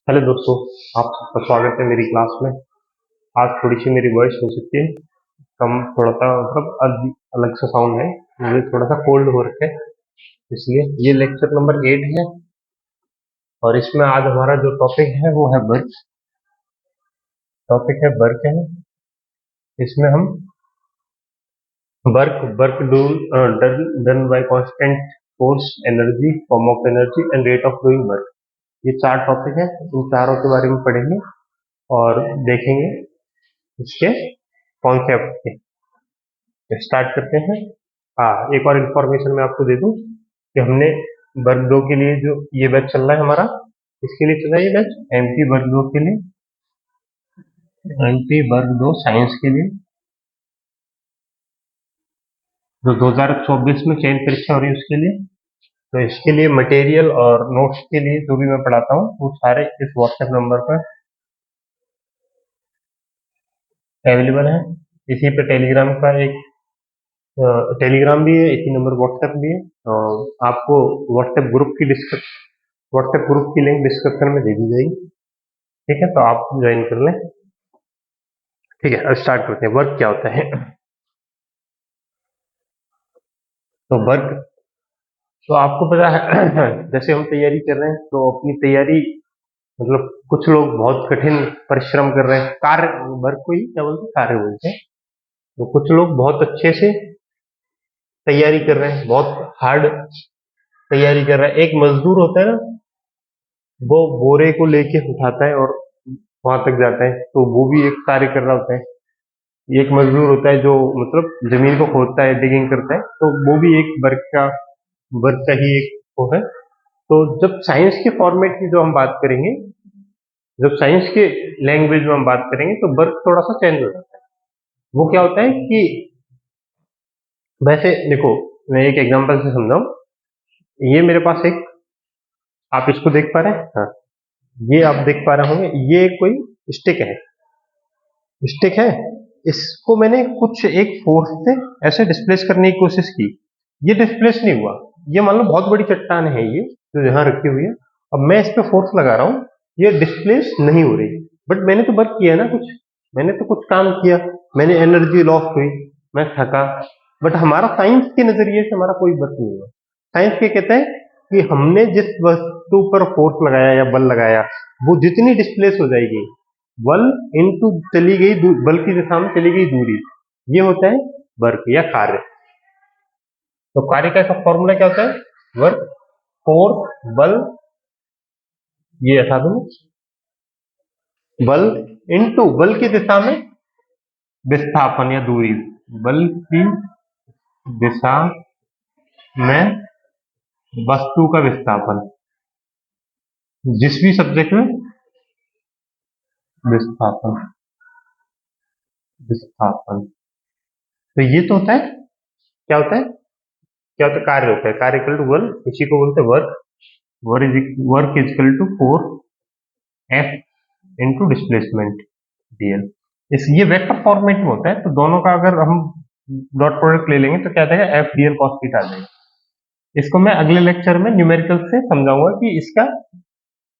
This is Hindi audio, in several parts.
हेलो दोस्तों, आप सबका स्वागत है मेरी क्लास में। आज थोड़ी सी मेरी वॉइस हो सकती है कम, थोड़ा सा मतलब अलग सा साउंड है। मुझे थोड़ा सा कोल्ड हो रखा है, इसलिए ये लेक्चर नंबर 8 है। और इसमें आज हमारा जो टॉपिक है वो है वर्क। टॉपिक है वर्क है। इसमें हम work work done bye constant force, energy, form of energy and rate of doing work. ये चार टॉपिक है, इन चारों के बारे में पढ़ेंगे और देखेंगे इसके कॉन्सेप्ट। स्टार्ट करते हैं। हाँ, एक और इन्फॉर्मेशन मैं आपको दे दूं कि हमने वर्ग 2 के लिए जो ये बैच चल रहा है हमारा, इसके लिए चल रहा है ये बैच एमपी वर्ग 2 के लिए, एमपी वर्ग 2 साइंस के लिए, जो 2024 में चयन परीक्षा हो रही है उसके लिए। तो इसके लिए मटेरियल और नोट्स के लिए जो भी मैं पढ़ाता हूँ वो सारे इस व्हाट्सएप नंबर पर अवेलेबल है। इसी पे टेलीग्राम का एक टेलीग्राम भी है, इसी नंबर व्हाट्सएप भी है। आपको व्हाट्सएप ग्रुप की लिंक डिस्क्रिप्शन में दे दी जाएगी। ठीक है, तो आप ज्वाइन कर लें। ठीक है, अब स्टार्ट करते हैं। वर्क क्या होता है? तो वर्क तो आपको पता है जैसे हम तैयारी कर रहे हैं तो अपनी तैयारी मतलब कुछ लोग बहुत कठिन परिश्रम कर रहे हैं, कार्य, वर्क को ही क्या बोलते हैं, कार्य बोलते हैं। तो कुछ लोग बहुत अच्छे से तैयारी कर रहे हैं, बहुत हार्ड तैयारी कर रहे हैं। एक मजदूर होता है ना, वो बोरे को लेके उठाता है और वहां तक जाता है, तो वो भी एक कार्य कर रहा होता है। एक मजदूर होता है जो मतलब जमीन को खोदता है, डिगिंग करता है, तो वो भी एक वर्क का ही एक वो है। तो जब साइंस के फॉर्मेट की जो हम बात करेंगे, जब साइंस के लैंग्वेज में हम बात करेंगे तो वर्क थोड़ा सा चेंज हो जाता है। वो क्या होता है कि वैसे देखो, मैं एक एग्जांपल से समझाऊं। ये मेरे पास एक, आप इसको देख पा रहे हैं? हाँ, ये आप देख पा रहे होंगे, ये कोई स्टिक है। स्टिक है, इसको मैंने कुछ एक फोर्स से ऐसे डिस्प्लेस करने की कोशिश की। ये डिस्प्लेस नहीं हुआ। ये मान लो बहुत बड़ी चट्टान है ये जो यहाँ रखी हुई है। अब मैं इस पे फोर्स लगा रहा हूँ, ये डिस्प्लेस नहीं हो रही, बट मैंने तो वर्क किया ना कुछ, मैंने तो कुछ काम किया, मैंने एनर्जी लॉस हुई, मैं थका। बट हमारा साइंस के नजरिए से हमारा कोई वर्क नहीं हुआ। साइंस क्या कहता है कि हमने जिस वस्तु पर फोर्स लगाया या बल लगाया, वो जितनी डिस्प्लेस हो जाएगी, बल इनटू चली गई बल की दिशा में चली गई दूरी, ये होता है वर्क या कार्य। तो कार्य का फॉर्मूला क्या होता है? वर्क, फोर्स, बल, ये था तुम, बल इनटू बल की दिशा में विस्थापन या दूरी, बल की दिशा में वस्तु का विस्थापन, जिस भी सब्जेक्ट में विस्थापन, विस्थापन। तो ये तो होता है, क्या होता है, क्या होता है, कार्य होता है। कार्य इक्वल टू बल, इसी को बोलते हैं work. Work is equal to force F into displacement DL. इस ये वेक्टर फॉर्मेट में होता है, तो दोनों का अगर हम डॉट प्रोडक्ट ले लेंगे तो क्या आएगा? एफ डीएल कॉस थीटा आ जाएगा। इसको मैं अगले लेक्चर में न्यूमेरिकल से समझाऊंगा कि इसका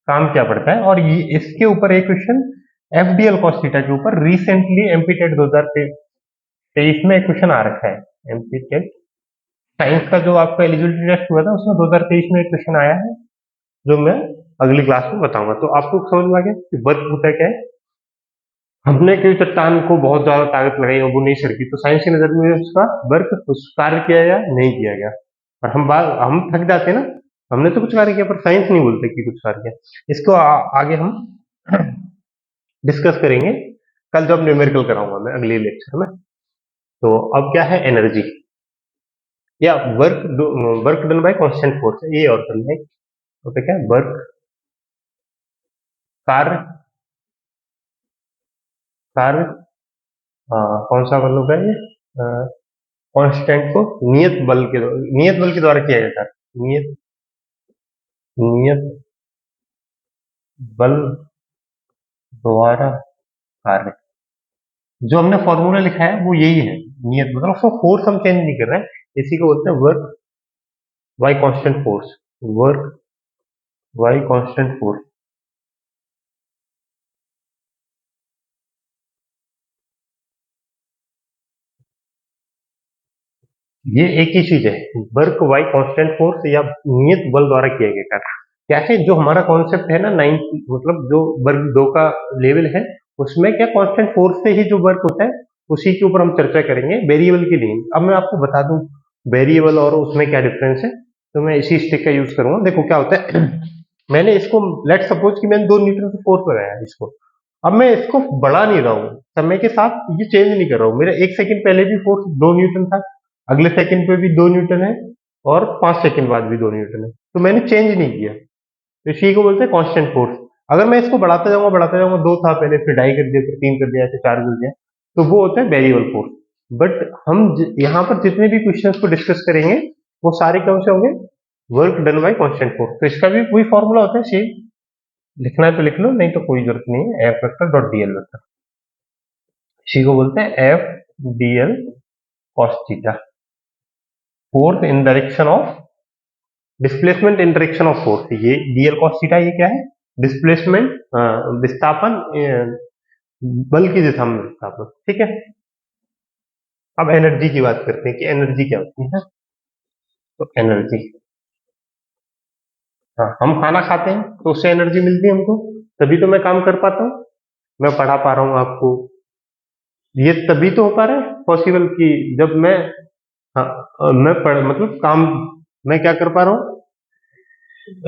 काम क्या पड़ता है। और ये इसके ऊपर एक question F DL cos theta के ऊपर रिसेंटली एमपीटेट 2023 में एक क्वेश्चन आ रखा है। एमपीटेट साइंस का जो आपका एलिजिबिलिटी टेस्ट हुआ था उसमें 2023 में एक क्वेश्चन आया है, जो मैं अगली क्लास में बताऊंगा। तो आपको समझ में आ गया कि वर्क होता क्या है। हमने कोई चट्टान को बहुत ज्यादा ताकत लगाई और वो नहीं सरकी, तो साइंस की नजर में उसका वर्क, उस कार्य किया गया, नहीं किया गया। और हम थक जाते हैं ना, हमने तो कुछ कार्य किया पर साइंस नहीं बोलते कि कुछ कार्य किया। इसको आगे हम डिस्कस करेंगे कल, जब न्यूमेरिकल कराऊंगा मैं अगले लेक्चर में। तो अब क्या है? एनर्जी या work done bye constant force, ये और कर लें। तो क्या है? वर्क, कार्य, कार्य कौन सा बल होगा ये? कांस्टेंट को नियत बल के द्वारा किया जाता है। नियत नियत बल द्वारा कार्य, जो हमने फॉर्मूला लिखा है वो यही है। नियत मतलब उसको फोर्स हम चेंज नहीं कर रहे हैं, इसी को बोलते हैं work by constant force. Work by constant force. ये एक ही चीज है, वर्क बाय कांस्टेंट फोर्स या नियत बल द्वारा किया गया कार्य। क्या है जो हमारा कॉन्सेप्ट है ना 9 मतलब जो वर्ग 2 का लेवल है, उसमें क्या कांस्टेंट फोर्स से ही जो वर्क होता है उसी के ऊपर हम चर्चा करेंगे, वेरिएबल की नहीं। अब मैं आपको बता दूं वेरिएबल और उसमें क्या डिफरेंस है, तो मैं इसी स्टिक का यूज करूंगा। देखो क्या होता है मैंने इसको लेट सपोज कि मैंने 2 न्यूटन से फोर्स लगाया है इसको, अब मैं इसको बढ़ा नहीं रहा हूँ, समय के साथ ये चेंज नहीं कर रहा हूँ। मेरा 1 सेकंड पहले भी फोर्स 2 न्यूटन था, अगले सेकंड पे भी 2 न्यूटन है, और 5 सेकंड बाद भी 2 न्यूटन है, तो मैंने चेंज नहीं किया। तो इसी को बोलते हैं कांस्टेंट फोर्स। अगर मैं इसको बढ़ाता जाऊंगा 2 था पहले, फिर 2.5 कर दिया, फिर 3 कर दिया, फिर 4 कर दिया, तो वो होता है वेरिएबल फोर्स। बट हम यहाँ पर जितने भी क्वेश्चंस को डिस्कस करेंगे वो सारे कौन से होंगे, work done bye constant force. तो इसका भी वही फॉर्मूला होता है सेम, लिखना है तो लिख लो, नहीं तो कोई जरूरत नहीं है, F vector dot DL vector, इसी को बोलते हैं F DL cos theta, force in direction of displacement in direction of force. ये डीएल कॉस थीटा ये क्या है, डिस्प्लेसमेंट विस्थापन बल की दिशा में विस्थापन, ठीक है। अब एनर्जी की बात करते हैं कि एनर्जी क्या होती है। तो एनर्जी, हाँ हम खाना खाते हैं तो उससे एनर्जी मिलती है हमको, तभी तो मैं काम कर पाता हूँ, मैं पढ़ा पा रहा हूँ आपको, ये तभी तो हो पा रहा है पॉसिबल कि जब मैं, हाँ मैं पढ़ मतलब काम, मैं क्या कर पा रहा हूँ,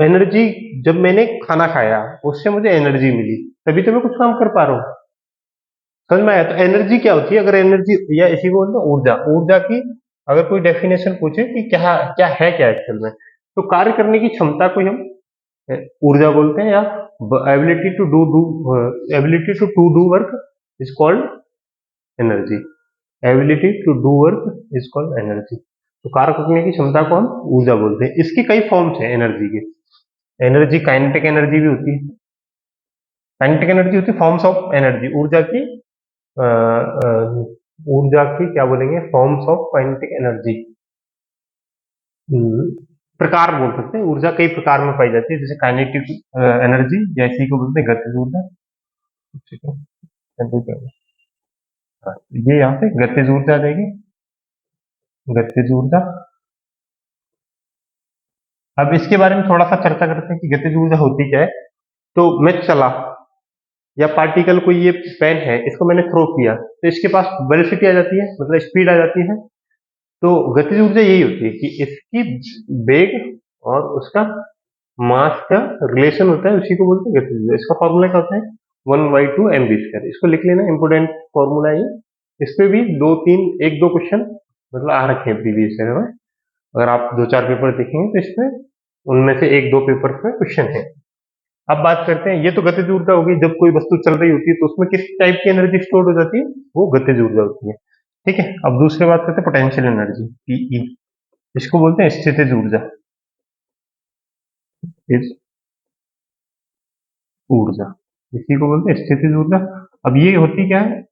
एनर्जी, जब मैंने खाना खाया उससे मुझे एनर्जी मिली, तभी तो मैं कुछ काम कर पा रहा हूँ। समझ में आया। तो एनर्जी क्या होती है, अगर एनर्जी या इसी को बोलते हैं ऊर्जा, ऊर्जा की अगर कोई डेफिनेशन पूछे कि क्या क्या है क्या एक्चुअल में, तो कार्य करने की क्षमता को हम ऊर्जा बोलते हैं, या ability to do ability to do work is called energy, ability to do work is called energy. तो कार्य करने की क्षमता को हम ऊर्जा बोलते हैं। इसकी कई फॉर्म्स हैं एनर्जी के, एनर्जी काइनेटिक एनर्जी भी होती है, काइनेटिक एनर्जी होती है फॉर्म्स ऑफ एनर्जी, ऊर्जा की अ, अ, ऊर्जा की क्या बोलेंगे, फॉर्म्स ऑफ काइनेटिक एनर्जी, प्रकार बोल सकते हैं। ऊर्जा कई प्रकार में पाई जाती है, जैसे काइनेटिक एनर्जी, जैसे को बोलते हैं गतिज ऊर्जा, ठीक है। हाँ, ये यहाँ पे गतिज ऊर्जा आ जाएगी, गतिज ऊर्जा। अब इसके बारे में थोड़ा सा चर्चा करते हैं कि गतिज ऊर्जा होती क्या है। तो मैं चला, या पार्टिकल कोई ये पेन है इसको मैंने थ्रो किया, तो इसके पास वेलोसिटी आ जाती है, मतलब स्पीड आ जाती है। तो गतिज ऊर्जा यही होती है कि इसकी वेग और उसका मास का रिलेशन होता है, उसी को बोलते हैं गतिज ऊर्जा। इसका फॉर्मूला क्या होता है, 1/2 mv²। इसको लिख लेना, इंपोर्टेंट फॉर्मूला है ये। इस पे भी 2-3 1-2 क्वेश्चन मतलब आ रखे हैं प्रीवियस ईयर में, अगर आप 2-4 पेपर देखेंगे तो इसमें उनमें से 1-2 पेपर में क्वेश्चन है। अब बात करते हैं, ये तो गतिज ऊर्जा होगी, जब कोई वस्तु चल रही होती है तो उसमें किस टाइप की एनर्जी स्टोर हो जाती है, वो गतिज ऊर्जा होती है, ठीक है। अब दूसरी बात करते हैं पोटेंशियल एनर्जी, पीई, इसको बोलते हैं स्थितिज ऊर्जा, इस ऊर्जा, इसी को बोलते हैं स्थितिज ऊर्जा। अब ये होती क्या है,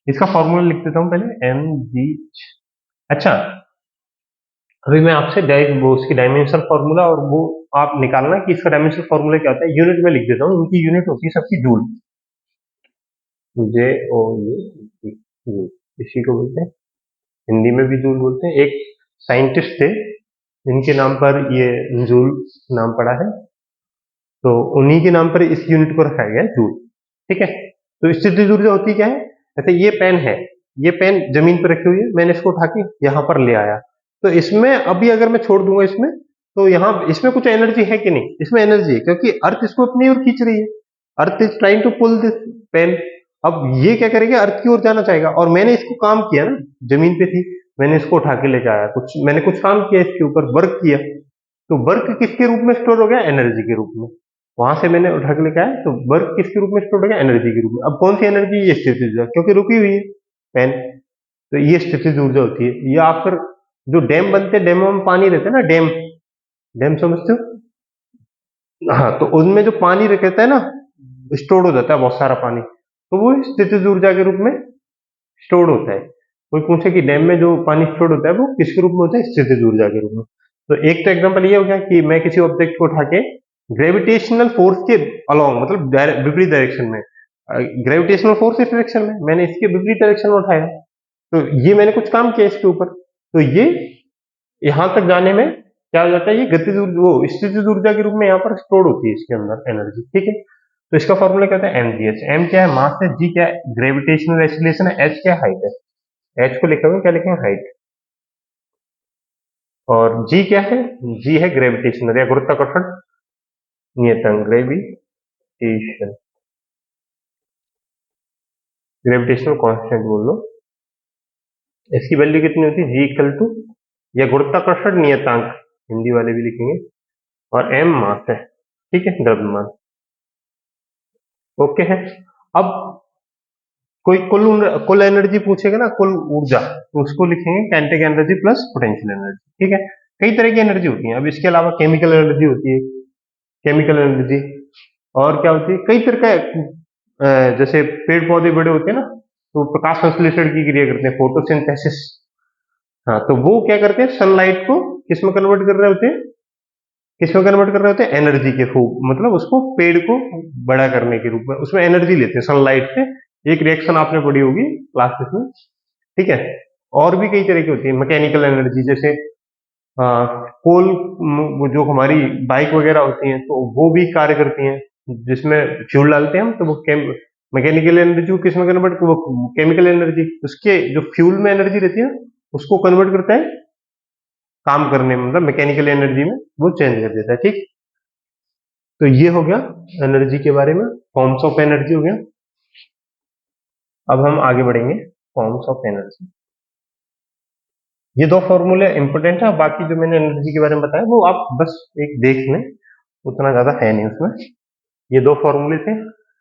इसका फॉर्मूला लिख देता हूं पहले, एम जी। अच्छा, अभी मैं आपसे डायरेक्ट वो उसकी डायमेंशन फॉर्मूला और वो आप निकालना कि इसका डायमेंशन फॉर्मूला क्या होता है, यूनिट में लिख देता हूँ, उनकी यूनिट होती है सबकी joule, J O U joule, इसी को बोलते हैं, हिंदी में भी जूल बोलते हैं। एक साइंटिस्ट थे जिनके नाम पर ये जूल नाम पड़ा है, तो उन्हीं के नाम पर इस यूनिट को रखा गया है जूल, ठीक है। तो स्थितिज ऊर्जा होती क्या है, जैसे ये पेन है, ये पेन जमीन पर रखी हुई है, मैंने इसको उठा के यहाँ पर ले आया, तो इसमें अभी अगर मैं छोड़ दूंगा इसमें, तो यहाँ इसमें कुछ एनर्जी है कि नहीं, इसमें एनर्जी है, क्योंकि अर्थ इसको अपनी ओर खींच रही है, earth is trying to pull this pen. अब ये क्या करेगा, अर्थ की ओर जाना चाहेगा, और मैंने इसको काम किया ना, जमीन पे थी, मैंने इसको उठा के लेके आया, कुछ मैंने कुछ काम किया इसके ऊपर, वर्क किया, तो वर्क किसके रूप में स्टोर हो गया, एनर्जी के रूप में। वहां से मैंने उठा के लेके आया, तो वर्क किसके रूप में स्टोर हो गया, एनर्जी के रूप में। अब कौन सी एनर्जी, ये स्थितिज ऊर्जा, क्योंकि रुकी हुई है पेन, तो ये स्थितिज ऊर्जा होती है। या फिर जो डैम बनते हैं, डैमों में पानी रहता है ना, डैम, डैम समझते हो, हाँ, तो उनमें जो पानी रहता है ना, स्टोर हो जाता है बहुत सारा पानी, तो वो स्थितिज ऊर्जा के रूप में स्टोर्ड होता है। कोई पूछे कि डैम में जो पानी स्टोर्ड होता है वो किसके रूप में होता है, स्थितिज ऊर्जा के रूप में। तो एक तो एग्जांपल ये हो गया कि मैं किसी ऑब्जेक्ट को उठा के ग्रेविटेशनल फोर्स के अलोंग, मतलब विपरीत डायरेक्शन में, ग्रेविटेशनल फोर्स इस डायरेक्शन में, मैंने इसके विपरीत डायरेक्शन में उठाया, तो ये मैंने कुछ काम किया इसके ऊपर, तो ये यहाँ तक जाने में क्या हो जाता है, ये गतिज वो स्थितिज ऊर्जा के रूप में यहाँ पर स्टोर होती है इसके अंदर एनर्जी, ठीक है। तो इसका फॉर्मूला क्या होता है, mgh। m क्या है, मास है। g क्या है, ग्रेविटेशनल एक्सीलरेशन है। h क्या है, हाइट है। h को लिखेंगे, क्या लिखेंगे, हाइट। और g क्या है, g है ग्रेविटेशनल या गुरुत्वाकर्षण नियतांक, ग्रेविटेशन, ग्रेविटेशनल कांस्टेंट बोल लो। इसकी वैल्यू कितनी होती है, g इक्वल टू या गुरुत्वाकर्षण नियतांक हिंदी वाले भी लिखेंगे, और m मास है, ठीक है, द्रव्यमान। ओके है। अब कोई कुल एनर्जी पूछेगा ना, कुल ऊर्जा, तो उसको लिखेंगे kinetic energy plus potential energy, ठीक है। कई तरह की एनर्जी होती है। अब इसके अलावा केमिकल एनर्जी होती है, केमिकल एनर्जी। और क्या होती है, कई तरह का जैसे पेड़ पौधे बड़े होते हैं ना, तो प्रकाश संश्लेषण की क्रिया करते हैं, फोटोसिंथेसिस। हाँ, तो वो क्या करते हैं, सनलाइट को किस में कन्वर्ट कर रहे होते हैं, किस में कन्वर्ट कर रहे होते हैं, एनर्जी के रूप, मतलब उसको पेड़ को बड़ा करने के रूप में उसमें एनर्जी लेते हैं सनलाइट से। एक रिएक्शन आपने पढ़ी होगी क्लासेस में, ठीक है। और भी कई तरह की होती है मैकेनिकल एनर्जी, जैसे कोल, जो हमारी बाइक वगैरह होती हैं, तो वो भी कार्य करती हैं, जिसमें फ्यूल डालते हैं हम, तो वो मैकेनिकल एनर्जी को किस में कन्वर्ट, वो केमिकल एनर्जी, उसके जो फ्यूल में एनर्जी रहती है उसको कन्वर्ट करता है काम करने में, मतलब मैकेनिकल एनर्जी में वो चेंज कर देता है, ठीक। तो ये हो गया एनर्जी के बारे में, फॉर्म्स ऑफ एनर्जी हो गया। अब हम आगे बढ़ेंगे, फॉर्म्स ऑफ एनर्जी। ये दो फॉर्मूले इंपोर्टेंट है, बाकी जो मैंने एनर्जी के बारे में बताया वो आप बस एक देख लें, उतना ज्यादा है नहीं उसमें। ये दो फॉर्मूले थे।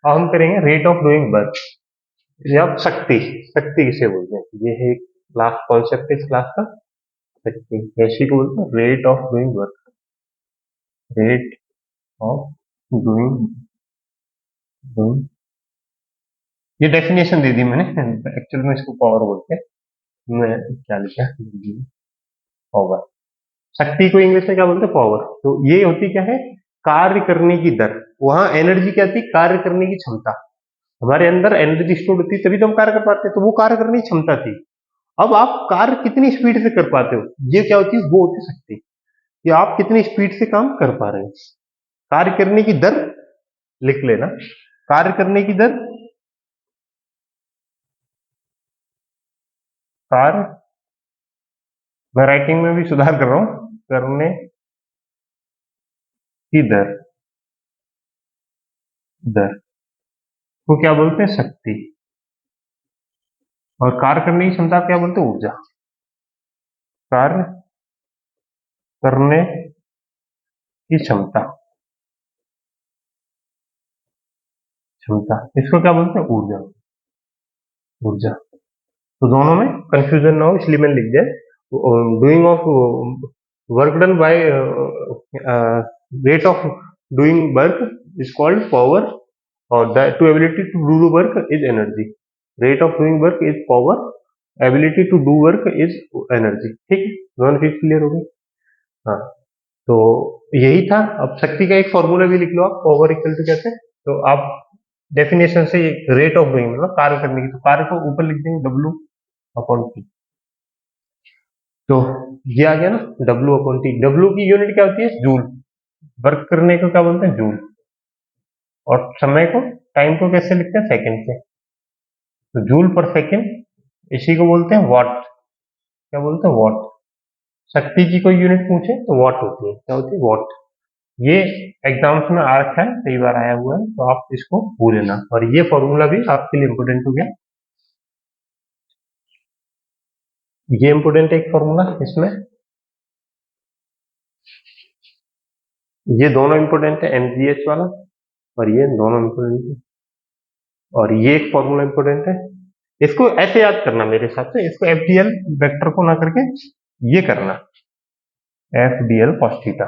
अब हम करेंगे रेट ऑफ डूइंग वर्क, या शक्ति। शक्ति किसे बोलते हैं, ये है एक लास्ट कॉन्सेप्ट इस क्लास का, शक्ति। ऐसी को बोलते हैं rate of doing work, rate of doing, ये डेफिनेशन दे दी मैंने, एक्चुअल में इसको पावर बोलते हैं। मैं क्या लिखा, पावर। शक्ति को इंग्लिश में क्या बोलते हैं, पावर। तो ये होती क्या है, कार्य करने की दर। वहां एनर्जी क्या थी, कार्य करने की क्षमता। हमारे अंदर एनर्जी स्टोर होती है तभी तो हम कार्य कर पाते हैं, तो वो कार्य करने की क्षमता थी। अब आप कार्य कितनी स्पीड से कर पाते हो, ये क्या होती है, वो होती है शक्ति, कि आप कितनी स्पीड से काम कर पा रहे हो। कार्य करने की दर लिख लेना, कार्य करने की दर, कार्य, मैं राइटिंग में भी सुधार कर रहा हूं, करने की दर, दर को क्या बोलते हैं, शक्ति। और कार्य करने की क्षमता क्या बोलते हैं, ऊर्जा। कार्य करने की क्षमता, क्षमता, इसको क्या बोलते हैं, ऊर्जा, ऊर्जा। तो दोनों में कंफ्यूजन ना हो इसलिए मैंने लिख दिया, doing of work done by, rate of doing work is called power, और the to ability to do work is energy. Rate of doing work is power, ability to do work is energy, ठीक है। दोनों चीज क्लियर हो गई। हाँ, तो यही था। अब शक्ति का एक फॉर्मूला भी लिख लो आप, पावर इक्वल टू कहते हैं, तो आप डेफिनेशन से रेट ऑफ डूइंग मतलब कार्य करने की, तो कार्य को ऊपर लिख देंगे डब्ल्यू अपॉन टी। तो ये आ गया ना, डब्ल्यू अपॉन टी। डब्ल्यू की यूनिट क्या होती है, जूल। वर्क करने को क्या बोलते हैं, जूल। और समय को, टाइम को कैसे लिखते हैं, सेकंड से। तो जूल पर सेकंड, इसी को बोलते हैं वॉट। क्या बोलते हैं, वॉट। शक्ति की कोई यूनिट पूछे तो वॉट होती है, क्या होती है, वॉट। ये एग्जाम्स में आ रखा है, कई बार आया हुआ है, तो आप इसको भूल लेना। और ये फॉर्मूला भी आपके लिए इंपोर्टेंट हो गया, ये इंपोर्टेंट है एक फॉर्मूला इसमें, ये दोनों इंपोर्टेंट है, एमजीएच वाला, और ये दोनों इंपोर्टेंट है। और ये एक फॉर्मूला इंपोर्टेंट है, इसको ऐसे याद करना मेरे हिसाब से, इसको एफडीएल वेक्टर को ना करके ये करना, एफडीएल कॉस थीटा,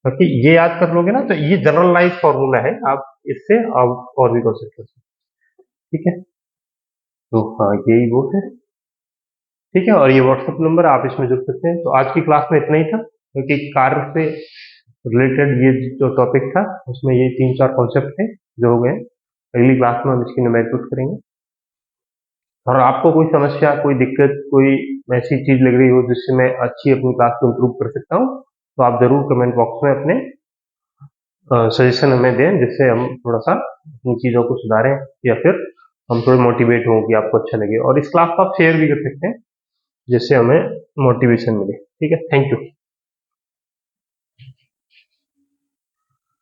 क्योंकि ये याद कर लोगे ना तो ये जनरलाइज फॉर्मूला है, आप इससे आप और भी कॉन्सेप्ट कर सकते हैं, ठीक है। तो हाँ, यही वो है, ठीक है। और ये व्हाट्सएप नंबर आप इसमें जुड़ सकते हैं। तो आज की क्लास में इतना ही था, क्योंकि कार्य से रिलेटेड ये जो टॉपिक था उसमें ये 3-4 कॉन्सेप्ट थे जो हो गए। अगली क्लास में हम इसकी न्यूमेरिकल्स करेंगे। और आपको कोई समस्या, कोई दिक्कत, कोई ऐसी चीज लग रही हो जिससे मैं अच्छी अपनी क्लास को इम्प्रूव कर सकता हूँ, तो आप जरूर कमेंट बॉक्स में अपने सजेशन हमें दें, जिससे हम थोड़ा सा अपनी चीज़ों को सुधारें या फिर हम थोड़े मोटिवेट हों कि आपको अच्छा लगे। और इस क्लास को आप शेयर भी कर सकते हैं जिससे हमें मोटिवेशन मिले। ठीक है, थैंक यू।